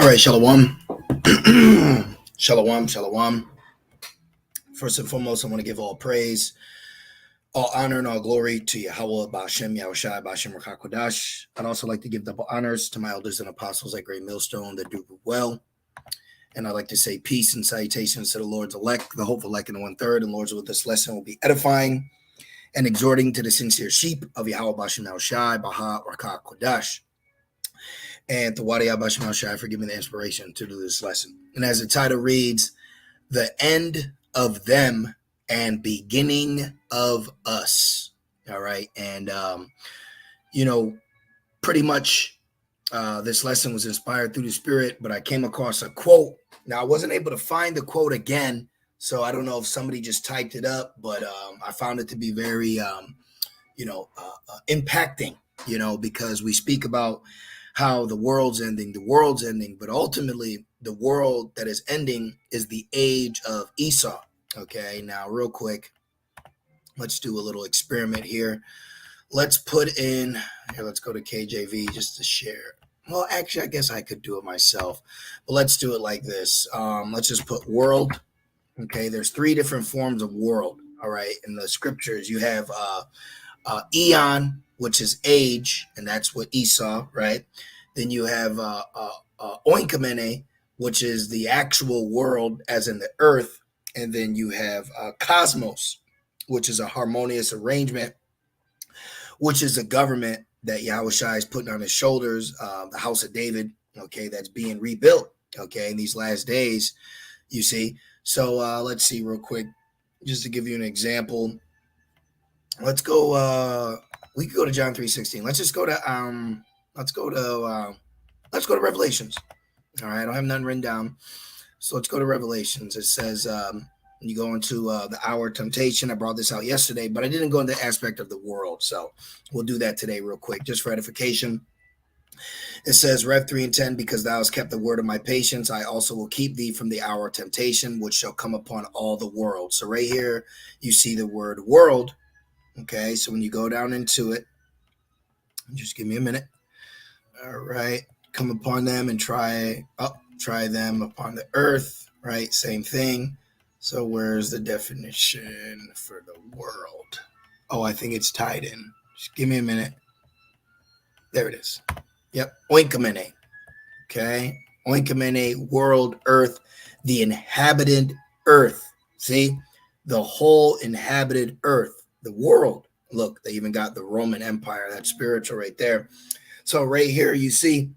right, Shalom. Shalom, Shalom. First and foremost, I want to give all praise, all honor, and all glory to Yahweh, Ba'ashem, Yahushai, Ba'ashem, Rakakwadash. I'd also like to give double honors to my elders and apostles at Great Millstone that do well. And I'd like to say peace and salutations to the Lord's elect, the hopeful elect in the 1/3. And Lord's with this lesson will be edifying and exhorting to the sincere sheep of Yahweh, Ba'ashem, Yahushai, Baha, Rakakwadash. And to Wadi Abashim Al-Shai for giving the inspiration to do this lesson. And as the title reads, the end of them and beginning of us. All right. And, pretty much this lesson was inspired through the Spirit, but I came across a quote. Now, I wasn't able to find the quote again, so I don't know if somebody just typed it up, but I found it to be very, impacting, because we speak about how the world's ending, but ultimately the world that is ending is the age of Esau. Okay, now real quick, let's do a little experiment here. Let's put in, let's go to KJV just to share. Well, actually, I guess I could do it myself, but let's do it like this. Let's just put world. Okay, there's 3 different forms of world. All right, in the scriptures, you have eon, which is age, and that's what Esau, right? Then you have oinkamene, which is the actual world, as in the earth. And then you have cosmos, which is a harmonious arrangement, which is a government that Yahushua is putting on his shoulders, the house of David, okay, that's being rebuilt, okay, in these last days, you see. So let's see real quick, just to give you an example. Let's go, we could go to John 3:16. Let's just go to let's go to Revelations. All right, I don't have none written down. So let's go to Revelations. It says, you go into the hour of temptation. I brought this out yesterday, but I didn't go into the aspect of the world. So we'll do that today real quick, just for edification. It says, Rev 3:10, because thou hast kept the word of my patience, I also will keep thee from the hour of temptation, which shall come upon all the world. So right here, you see the word world. Okay, so when you go down into it, just give me a minute. All right, come upon them and try them upon the earth, right? Same thing. So where's the definition for the world? Oh, I think it's tied in. Just give me a minute. There it is. Yep, oinkamene. Okay, oinkamene, world, earth, the inhabited earth. See, the whole inhabited earth, the world. Look, they even got the Roman Empire, that's spiritual right there. So right here, you see,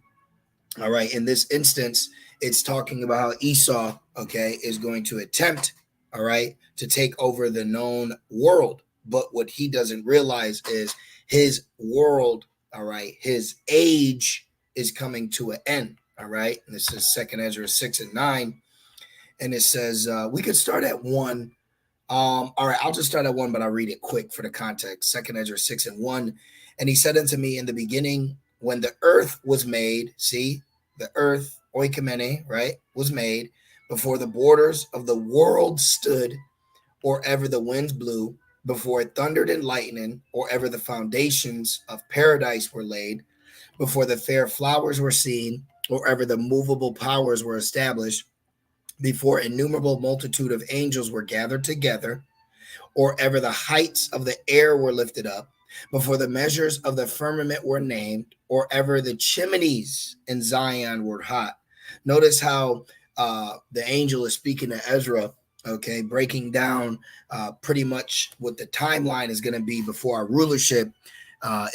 all right, in this instance, it's talking about how Esau, okay, is going to attempt, all right, to take over the known world. But what he doesn't realize is his world, all right, his age is coming to an end, all right? And this is 2 Ezra 6:9. And it says, we could start at 1. All right, I'll just start at 1, but I'll read it quick for the context. 2 Ezra 6:1. And he said unto me in the beginning, when the earth was made, see, the earth, oikamene, right, was made, before the borders of the world stood, or ever the winds blew, before it thundered and lightning, or ever the foundations of paradise were laid, before the fair flowers were seen, or ever the movable powers were established, before innumerable multitude of angels were gathered together, or ever the heights of the air were lifted up, before the measures of the firmament were named, or ever the chimneys in Zion were hot. Notice how the angel is speaking to Ezra, okay, breaking down pretty much what the timeline is going to be before our rulership.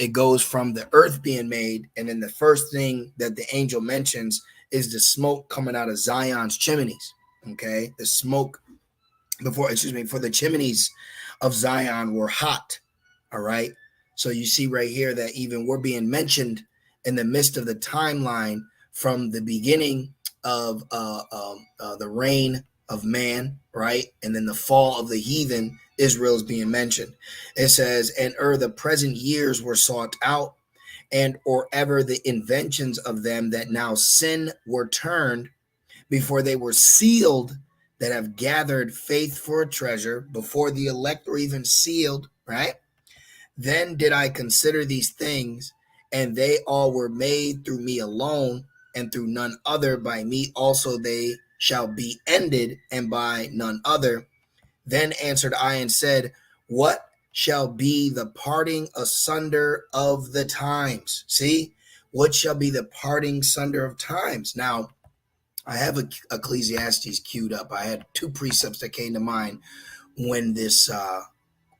It goes from the earth being made, and then the first thing that the angel mentions is the smoke coming out of Zion's chimneys, okay? The smoke for the chimneys of Zion were hot, all right? So you see right here that even we're being mentioned in the midst of the timeline from the beginning of the reign of man, right? And then the fall of the heathen, Israel is being mentioned. It says, and the present years were sought out, and or ever the inventions of them that now sin were turned, before they were sealed, that have gathered faith for a treasure, before the elect were even sealed, right? Then did I consider these things, and they all were made through me alone, and through none other. By me also they shall be ended, and by none other. Then answered I and said, what shall be the parting asunder of the times? See, what shall be the parting sunder of times? Now, I have Ecclesiastes queued up. I had two precepts that came to mind when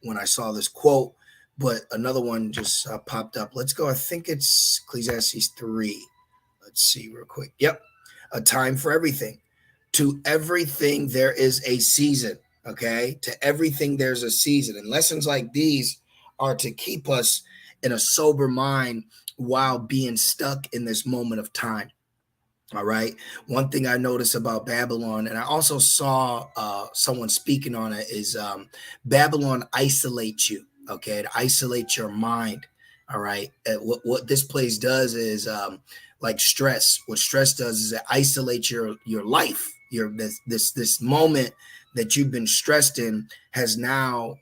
when I saw this quote, but another one just popped up. Let's go. I think it's Ecclesiastes 3. Let's see real quick. Yep. A time for everything. To everything there is a season. Okay. To everything there's a season. And lessons like these are to keep us in a sober mind while being stuck in this moment of time. All right. One thing I noticed about Babylon, and I also saw someone speaking on it, is Babylon isolates you. Okay. It isolates your mind. All right. What this place does is like stress. What stress does is it isolates your life. This moment that you've been stressed in has now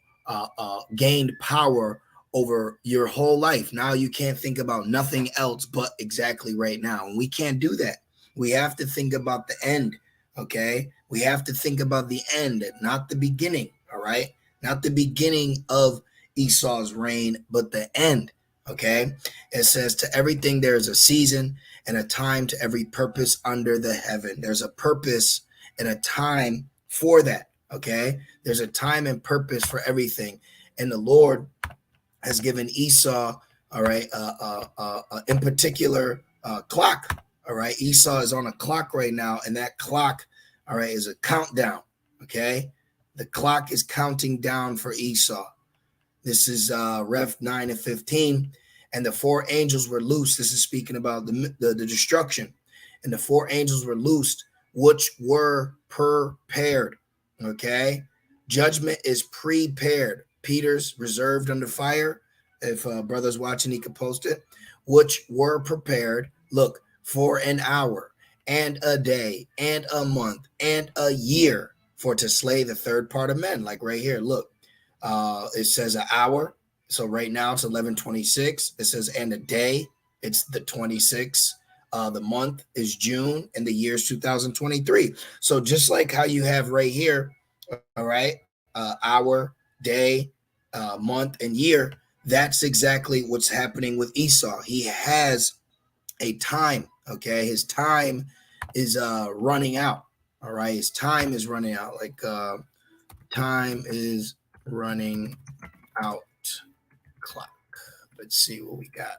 gained power over your whole life. Now you can't think about nothing else but exactly right now. And we can't do that. We have to think about the end, okay? We have to think about the end, not the beginning, all right? Not the beginning of Esau's reign, but the end, okay? It says, to everything there is a season and a time to every purpose under the heaven. There's a purpose and a time for that, okay? There's a time and purpose for everything. And the Lord has given Esau, all right, in particular, clock. All right, Esau is on a clock right now, and that clock, all right, is a countdown. Okay, the clock is counting down for Esau. This is Rev 9 and 15, and the four angels were loosed. This is speaking about the destruction, and the four angels were loosed, which were prepared. Okay, judgment is prepared. Peter's reserved under fire. If brother's watching, he could post it. Which were prepared. Look. For an hour and a day and a month and a year for to slay the third part of men. Like right here, look, it says an hour. So right now it's 11:26. It says and a day, it's the 26th. The month is June and the year is 2023. So just like how you have right here, all right, hour, day, month, and year, that's exactly what's happening with Esau. He has a time. Okay, his time is running out. All right, his time is running out. Like time is running out. Clock. Let's see what we got.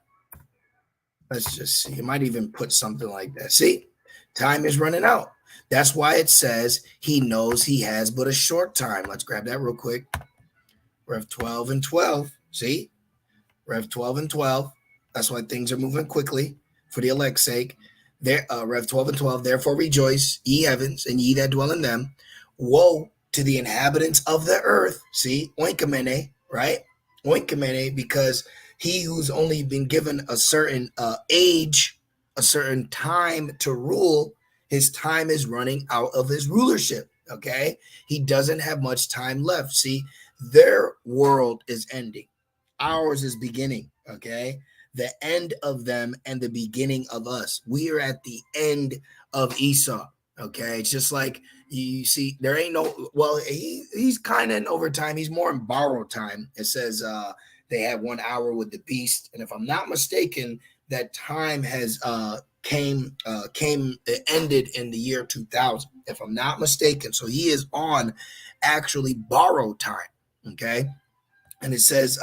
Let's just see. You might even put something like that. See, time is running out. That's why it says he knows he has but a short time. Let's grab that real quick. Rev 12 and 12. See, Rev 12 and 12. That's why things are moving quickly. For the elect's sake, there, Rev 12 and 12, therefore rejoice, ye heavens, and ye that dwell in them. Woe to the inhabitants of the earth. See, oinkamene, right? Oinkamene, because he who's only been given a certain age, a certain time to rule, his time is running out of his rulership, okay? He doesn't have much time left. See, their world is ending. Ours is beginning, okay? The end of them and the beginning of us. We are at the end of Esau. Okay. It's just like you see, there ain't no, well, he's kind of in overtime. He's more in borrowed time. It says they have 1 hour with the beast. And if I'm not mistaken, that time has ended in the year 2000, if I'm not mistaken. So he is on actually borrowed time. Okay. And it says,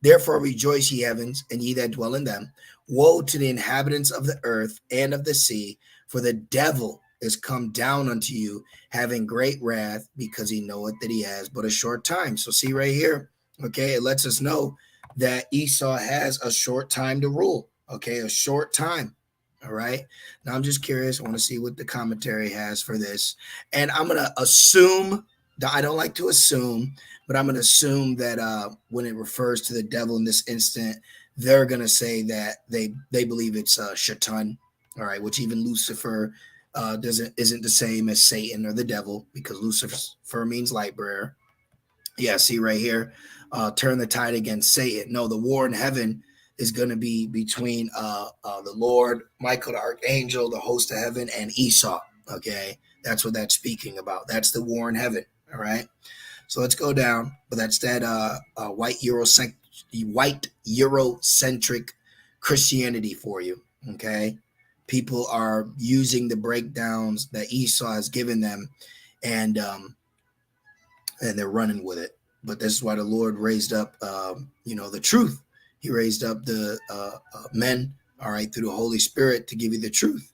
therefore rejoice, ye heavens, and ye that dwell in them. Woe to the inhabitants of the earth and of the sea, for the devil is come down unto you, having great wrath, because he knoweth that he has but a short time. So see right here, okay, it lets us know that Esau has a short time to rule, okay, a short time. All right. Now I'm just curious. I want to see what the commentary has for this. And I'm going to assume, I don't like to assume, but I'm going to assume that when it refers to the devil in this instant, they're going to say that they believe it's Shaitan, all right, which even Lucifer isn't the same as Satan or the devil, because Lucifer means light bearer. Yeah, see right here, turn the tide against Satan. No, the war in heaven, is going to be between the Lord, Michael the archangel, the host of heaven, and Esau. Okay, that's what that's speaking about. That's the war in heaven. All right. So let's go down. But that's that white Eurocentric Christianity for you. Okay, people are using the breakdowns that Esau has given them, and they're running with it. But this is why the Lord raised up, the truth. He raised up the men, all right, through the Holy Spirit to give you the truth.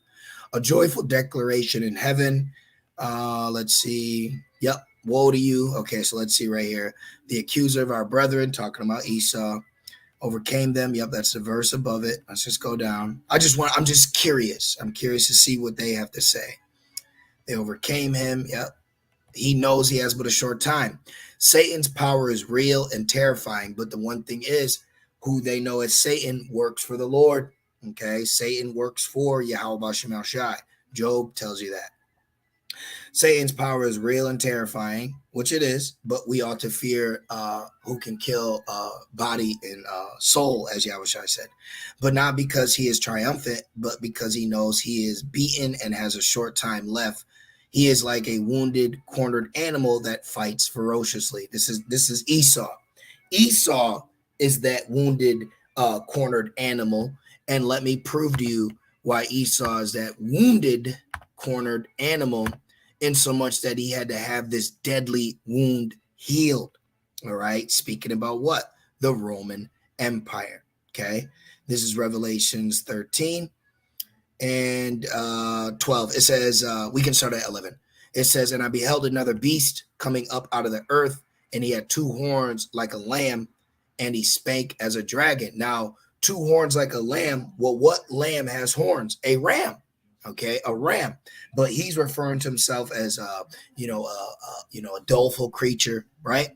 A joyful declaration in heaven. Let's see. Yep. Woe to you. Okay, so let's see right here. The accuser of our brethren, talking about Esau, overcame them. Yep, that's the verse above it. Let's just go down. I'm just curious. I'm curious to see what they have to say. They overcame him. Yep. He knows he has but a short time. Satan's power is real and terrifying, but the one thing is, who they know as Satan works for the Lord. Okay, Satan works for Yahweh Shemel Shai. Job tells you that. Satan's power is real and terrifying, which it is, but we ought to fear who can kill body and soul, as Yahweh Shai said. But not because he is triumphant, but because he knows he is beaten and has a short time left. He is like a wounded, cornered animal that fights ferociously. This is Esau. Esau is that wounded, cornered animal. And let me prove to you why Esau is that wounded, cornered animal, in so much that he had to have this deadly wound healed. All right. Speaking about what? The Roman Empire. Okay. This is Revelations 13 and 12. It says, we can start at 11. It says, and I beheld another beast coming up out of the earth, and he had two horns like a lamb, and he spake as a dragon. Now, two horns like a lamb. Well, what lamb has horns? A ram. Okay, a ram. But he's referring to himself as a doleful creature, right?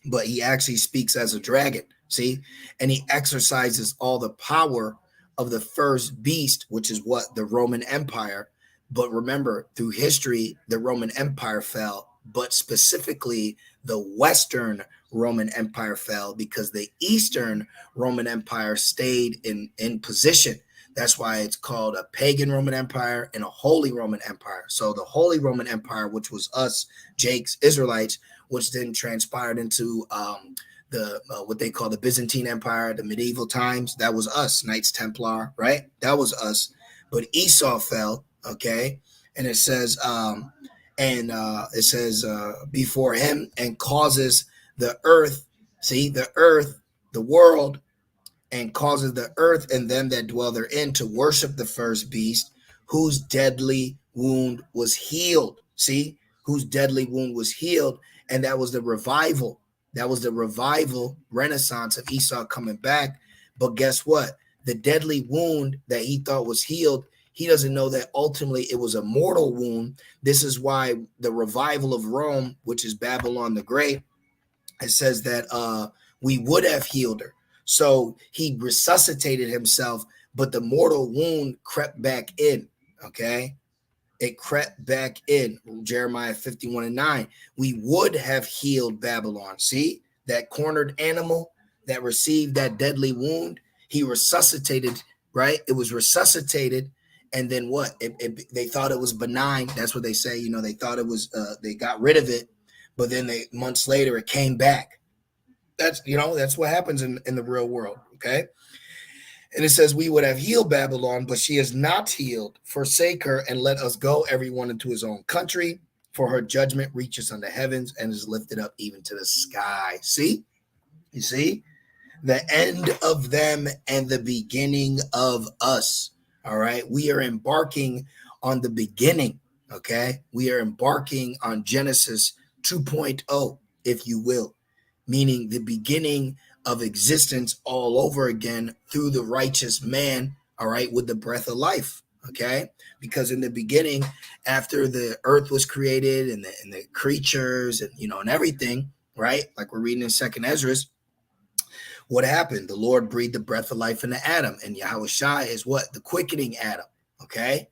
But he actually speaks as a dragon. See, and he exercises all the power of the first beast, which is what? The Roman Empire. But remember, through history, the Roman Empire fell, but specifically the Western Roman Empire fell because the Eastern Roman Empire stayed in position. That's why it's called a pagan Roman Empire and a Holy Roman Empire. So the Holy Roman Empire, which was us, Jake's Israelites, which then transpired into what they call the Byzantine Empire, the medieval times. That was us, Knights Templar, right? That was us. But Esau fell, okay? And it says, before him, and causes the earth, see, the earth, the world, and causes the earth and them that dwell therein to worship the first beast, whose deadly wound was healed. See, whose deadly wound was healed. And that was the revival. That was the revival, renaissance of Esau coming back. But guess what? The deadly wound that he thought was healed, he doesn't know that ultimately it was a mortal wound. This is why the revival of Rome, which is Babylon the Great, it says that we would have healed her. So he resuscitated himself, but the mortal wound crept back in, okay? It crept back in. Jeremiah 51 and 9. We would have healed Babylon. See, that cornered animal that received that deadly wound, he resuscitated, right? It was resuscitated. And then what? They thought it was benign. That's what they say. You know, they thought it was, they got rid of it. But then months later, it came back. That's what happens in the real world, okay? And it says, we would have healed Babylon, but she is not healed. Forsake her and let us go, everyone into his own country, for her judgment reaches unto heavens and is lifted up even to the sky. See? You see? The end of them and the beginning of us, all right? We are embarking on the beginning, okay? We are embarking on Genesis 2.0, if you will, meaning the beginning of existence all over again through the righteous man, all right, with the breath of life, okay? Because in the beginning, after the earth was created and the creatures and, and everything, right? Like we're reading in 2nd Ezra, what happened? The Lord breathed the breath of life into Adam, and Yahweh Shai is what? The quickening Adam, okay?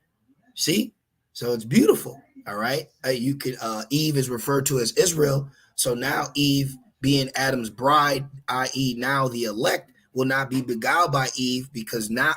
See? So it's beautiful, all right? You could, Eve is referred to as Israel, so now Eve, being Adam's bride, i.e. now the elect, will not be beguiled by Eve because now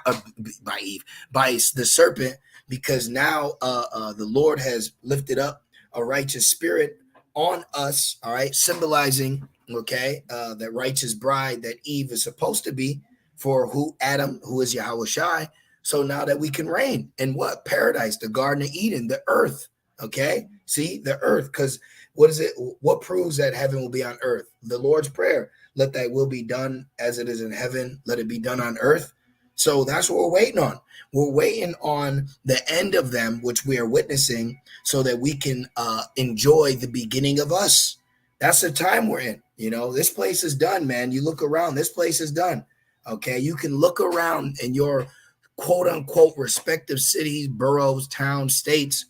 by the serpent, because now the Lord has lifted up a righteous spirit on us, all right, symbolizing, okay, that righteous bride that Eve is supposed to be for who Adam, who is Yahweh Shai. So now that we can reign in what? Paradise, the Garden of Eden, the earth, okay? See, the earth, because what is it? What proves that heaven will be on earth? The Lord's Prayer. Let thy will be done as it is in heaven. Let it be done on earth. So that's what we're waiting on. We're waiting on the end of them, which we are witnessing, so that we can enjoy the beginning of us. That's the time we're in. You know, this place is done, man. You look around, this place is done. Okay. You can look around in your quote unquote respective cities, boroughs, towns, states,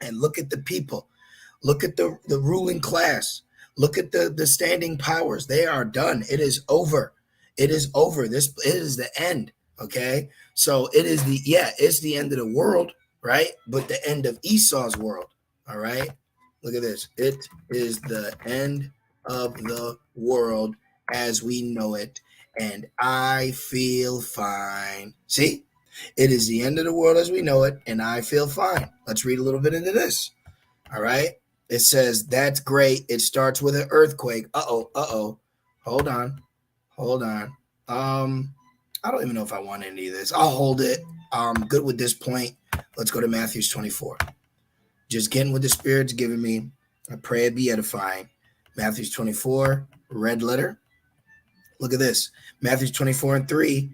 and look at the people. Look at the ruling class. Look at the standing powers. They are done. It is over. It is over. It is the end. Okay. So it's the end of the world, right? But the end of Esau's world. All right. Look at this. It is the end of the world as we know it. And I feel fine. See? It is the end of the world as we know it, and I feel fine. Let's read a little bit into this. All right. It says, that's great. It starts with an earthquake. Uh-oh. Hold on. I don't even know if I want any of this. I'll hold it. I'm good with this point. Let's go to Matthew 24. Just getting what the Spirit's giving me. I pray it be edifying. Matthew 24, red letter. Look at this. Matthew 24:3.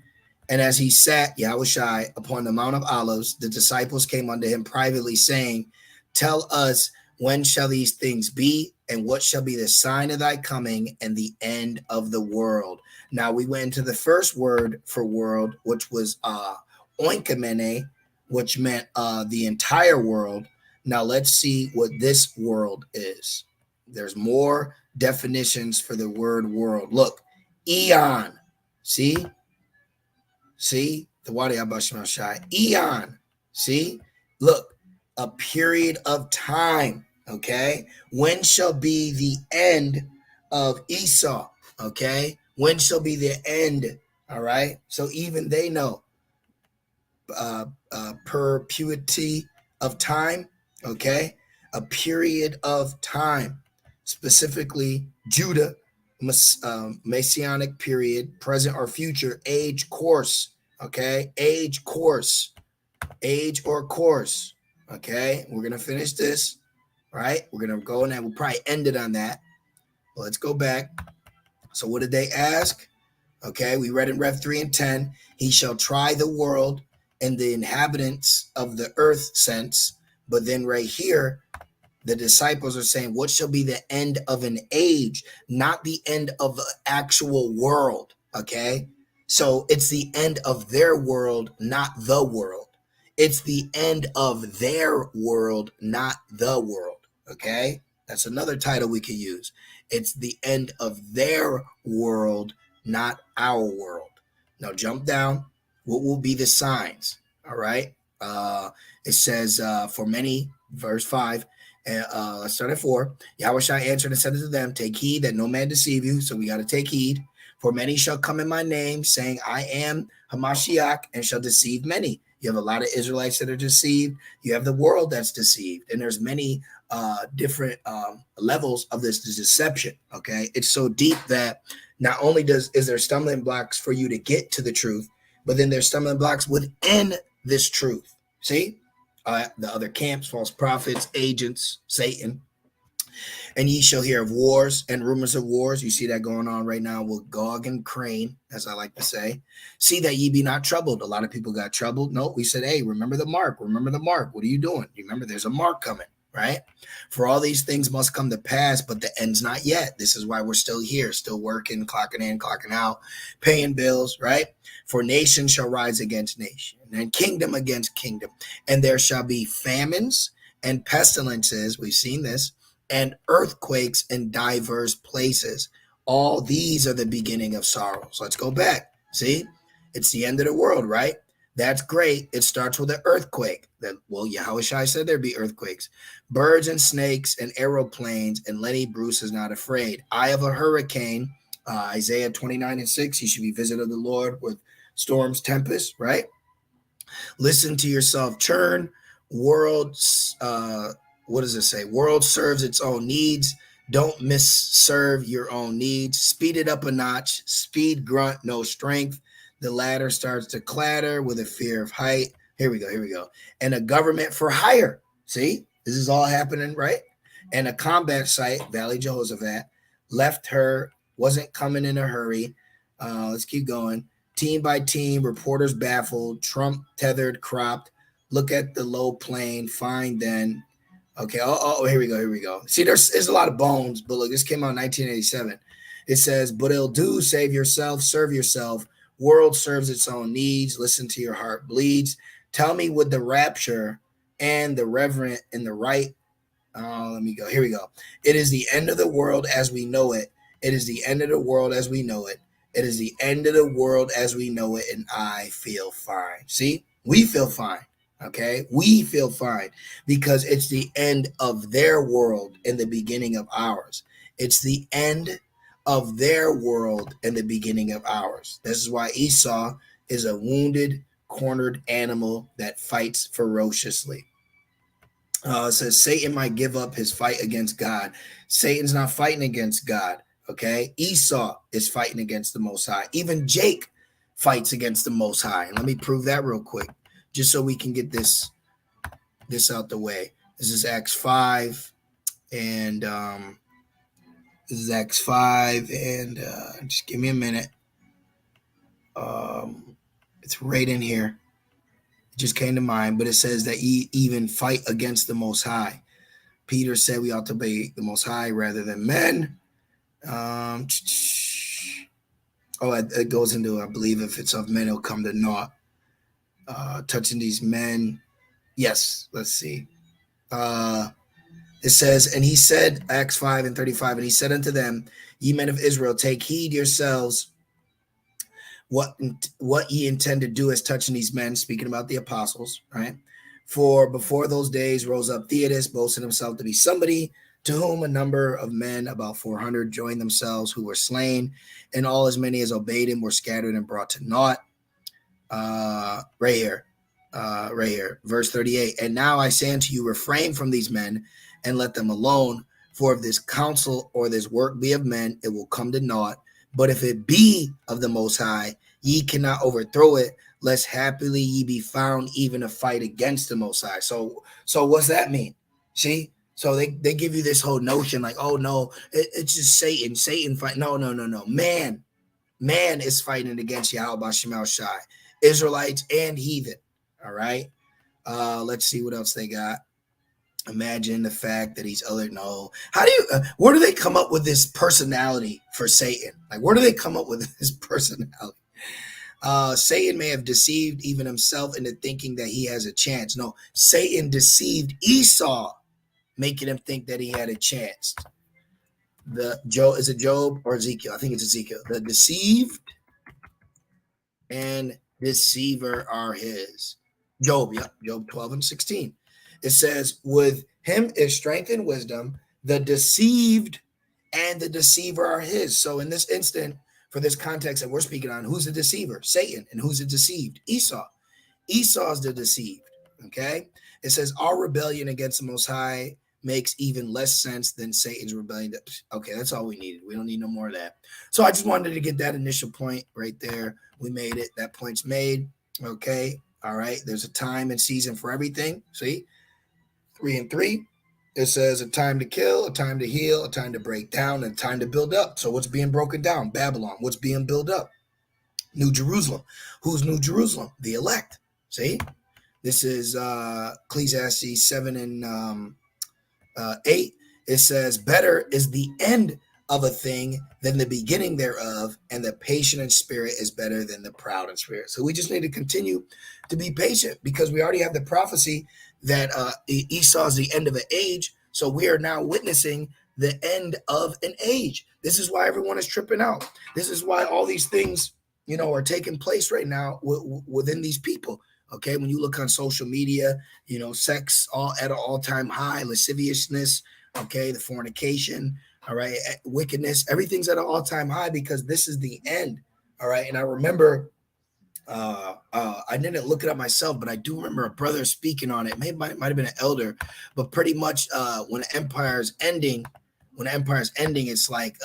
And as he sat, Yahushai, upon the Mount of Olives, the disciples came unto him privately, saying, tell us, when shall these things be, and what shall be the sign of thy coming and the end of the world? Now we went into the first word for world, which was oinkamene, which meant the entire world. Now let's see what this world is. There's more definitions for the word world. Look, eon. See, the Wadi Abashima Shai. Eon. See, look, a period of time. Okay, when shall be the end of Esau? Okay, when shall be the end? All right, so even they know perpetuity of time. Okay, a period of time, specifically Judah, messianic period, present or future, age course. Okay, age or course. Okay, we're gonna finish this. Right, we're gonna go and we'll probably end it on that. Well, let's go back. So what did they ask? Okay, we read in Rev 3 and 10, he shall try the world and the inhabitants of the earth sense. But then right here, the disciples are saying, what shall be the end of an age, not the end of the actual world. Okay, so it's the end of their world, not the world. It's the end of their world, not the world. Okay, that's another title we could use. It's the end of their world, not our world. Now jump down. What will be the signs? All right. It says, for many, verse 5. Let's start at 4. Yahushua answered and said unto them, take heed that no man deceive you. So we got to take heed. For many shall come in my name, saying, I am Hamashiach, and shall deceive many. You have a lot of Israelites that are deceived. You have the world that's deceived. And there's many different levels of this deception. Okay. It's so deep that not only is there stumbling blocks for you to get to the truth, but then there's stumbling blocks within this truth. See, the other camps, false prophets, agents, Satan. And ye shall hear of wars and rumors of wars. You see that going on right now with Gog and Crane, as I like to say. See that ye be not troubled. A lot of people got troubled. No, we said, hey, remember the mark. Remember the mark. What are you doing? You remember there's a mark coming, right? For all these things must come to pass, but the end's not yet. This is why we're still here, still working, clocking in, clocking out, paying bills, right? For nation shall rise against nation, and kingdom against kingdom. And there shall be famines and pestilences. We've seen this. And earthquakes in diverse places. All these are the beginning of sorrows. Let's go back. See, it's the end of the world, right? That's great. It starts with an earthquake. Well, Yahushua said there'd be earthquakes. Birds and snakes and aeroplanes, and Lenny Bruce is not afraid. Eye of a hurricane Isaiah 29:6, you should be visited of the Lord with storms, tempests, right? Listen to yourself churn. World, what does it say? World serves its own needs. Don't misserve your own needs. Speed it up a notch. Speed grunt, no strength. The ladder starts to clatter with a fear of height. Here we go. Here we go. And a government for hire. See, this is all happening, right? And a combat site, Valley Jehoshaphat, left her, wasn't coming in a hurry. Let's keep going. Team by team, reporters baffled, Trump tethered, cropped. Look at the low plane, fine then. Okay, here we go, here we go. See, there's a lot of bones, but look, this came out in 1987. It says, but it'll do, save yourself, serve yourself. World serves its own needs. Listen to your heart bleeds. Tell me with the rapture and the reverent and the right. Let me go. Here we go. It is the end of the world as we know it. It is the end of the world as we know it. It is the end of the world as we know it, and I feel fine. See, we feel fine, okay? We feel fine because it's the end of their world and the beginning of ours. It's the end of their world and the beginning of ours. This is why Esau is a wounded, cornered animal that fights ferociously. It says Satan might give up his fight against God. Satan's not fighting against God. Okay, Esau is fighting against the Most High. Even Jake fights against the Most High. And let me prove that real quick, just so we can get this out the way. This is Acts 5, and this is Acts 5, and just give me a minute. It's right in here. It just came to mind, but it says that he even fight against the Most High. Peter said we ought to obey the Most High rather than men. It goes into, I believe, if it's of men, it'll come to naught. Touching these men. Yes, let's see. It says, and he said, Acts 5 and 35, and he said unto them, ye men of Israel, take heed yourselves what ye intend to do as touching these men, speaking about the apostles, right? For before those days rose up Theudas, boasting himself to be somebody, to whom a number of men, about 400, joined themselves, who were slain, and all as many as obeyed him were scattered and brought to naught. Right here, verse 38. And now I say unto you, refrain from these men, and let them alone. For if this counsel or this work be of men, it will come to naught. But if it be of the Most High, ye cannot overthrow it, lest happily ye be found even to fight against the Most High. So what's that mean? See? So they give you this whole notion like, oh no, it's just Satan fight. No. Man is fighting against Yahweh Shemal Shai, Israelites and heathen. All right. Let's see what else they got. Imagine the fact that he's other. No, how do you? Where do they come up with this personality for Satan? Like, where do they come up with this personality? Satan may have deceived even himself into thinking that he has a chance. No, Satan deceived Esau, making him think that he had a chance. Is it Job or Ezekiel? I think it's Ezekiel. The deceived and deceiver are his. Job 12 and 16. It says, with him is strength and wisdom, the deceived and the deceiver are his. So in this instant, for this context that we're speaking on, who's the deceiver? Satan. And who's the deceived? Esau. Esau's the deceived. Okay. It says our rebellion against the Most High makes even less sense than Satan's rebellion. Okay, that's all we needed. We don't need no more of that. So I just wanted to get that initial point right there. We made it. That point's made. Okay. All right. There's a time and season for everything. See? 3 and 3. It says a time to kill, a time to heal, a time to break down, and a time to build up. So what's being broken down? Babylon. What's being built up? New Jerusalem. Who's New Jerusalem? The elect. See? This is Ecclesiastes 7 and 8. It says, better is the end of a thing than the beginning thereof, and the patient in spirit is better than the proud in spirit. So we just need to continue to be patient, because we already have the prophecy that Esau is the end of an age. So we are now witnessing the end of an age. This is why everyone is tripping out. This is why all these things, are taking place right now within these people. Okay, when you look on social media, sex at an all-time high, lasciviousness, okay, the fornication, All right. Wickedness, everything's at an all-time high because this is the end. All right. And I remember I didn't look it up myself, but I do remember a brother speaking on it. Maybe might have been an elder, but pretty much when the empire's ending, it's like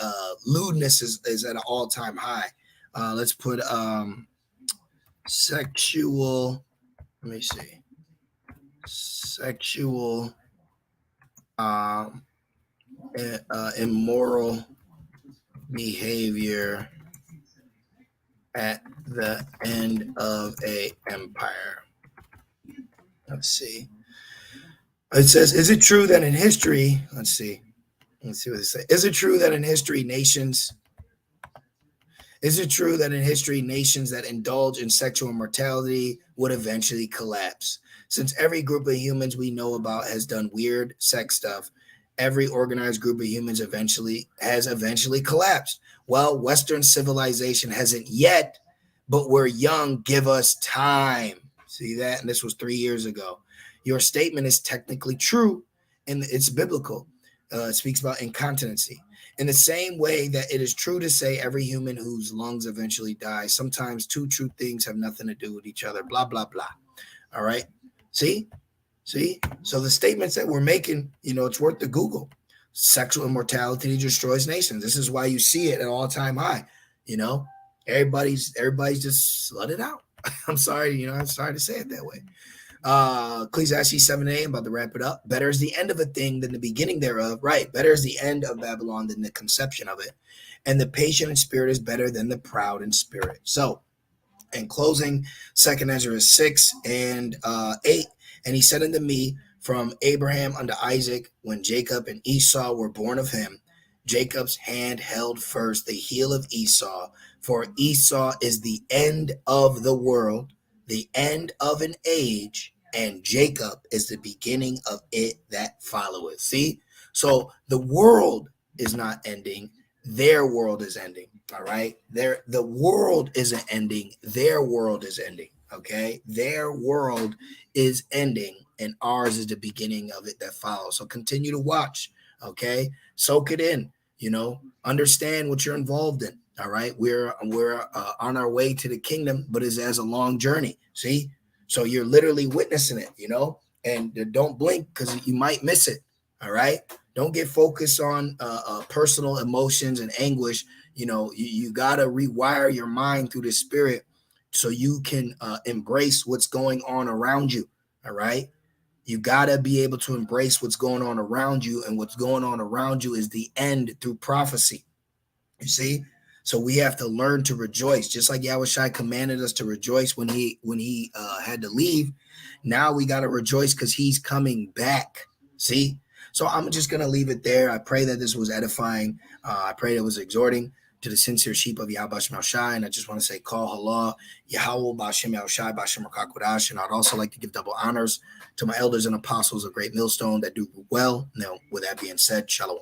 lewdness is at an all-time high. Let's put sexual, let me see, sexual immoral behavior at the end of a empire. Let's see. It says, is it true that in history, let's see what it says. Is it true that in history nations that indulge in sexual immorality would eventually collapse? Since every group of humans we know about has done weird sex stuff, every organized group of humans has eventually collapsed. Well, Western civilization hasn't yet, but we're young. Give us time. See that? And this was 3 years ago. Your statement is technically true, and it's biblical. It speaks about incontinency. In the same way that it is true to say every human whose lungs eventually die, sometimes two true things have nothing to do with each other, blah, blah, blah. All right. See? So the statements that we're making, it's worth the Google. Sexual immortality destroys nations. This is why you see it at all-time high. Everybody's just let it out. I'm sorry, I'm sorry to say it that way. Ecclesiastes 7:8, I'm about to wrap it up. Better is the end of a thing than the beginning thereof. Right. Better is the end of Babylon than the conception of it. And the patient in spirit is better than the proud in spirit. So, in closing, 2 Ezra 6 and 8, and he said unto me, from Abraham unto Isaac, when Jacob and Esau were born of him, Jacob's hand held first the heel of Esau, for Esau is the end of the world, the end of an age, and Jacob is the beginning of it that followeth. See? So the world is not ending. Their world is ending. All right. The world isn't ending. Their world is ending. Okay. Their world is ending, and ours is the beginning of it that follows. So continue to watch. Okay. Soak it in. Understand what you're involved in. All right. We're on our way to the kingdom, but it's as a long journey. See? So you're literally witnessing it, and don't blink because you might miss it. All right. Don't get focused on personal emotions and anguish. You got to rewire your mind through the spirit so you can embrace what's going on around you. All right. You got to be able to embrace what's going on around you. And what's going on around you is the end through prophecy. You see? So we have to learn to rejoice, just like Yahushua commanded us to rejoice when he had to leave. Now we got to rejoice because he's coming back. See? So I'm just going to leave it there. I pray that this was edifying. I pray it was exhorting to the sincere sheep of Yahweh Bashem Shai. And I just want to say, call halal, Yahweh Bashem Shai, Bashem Rakakwadash. And I'd also like to give double honors to my elders and apostles of Great Millstone that do well. Now, with that being said, Shalom.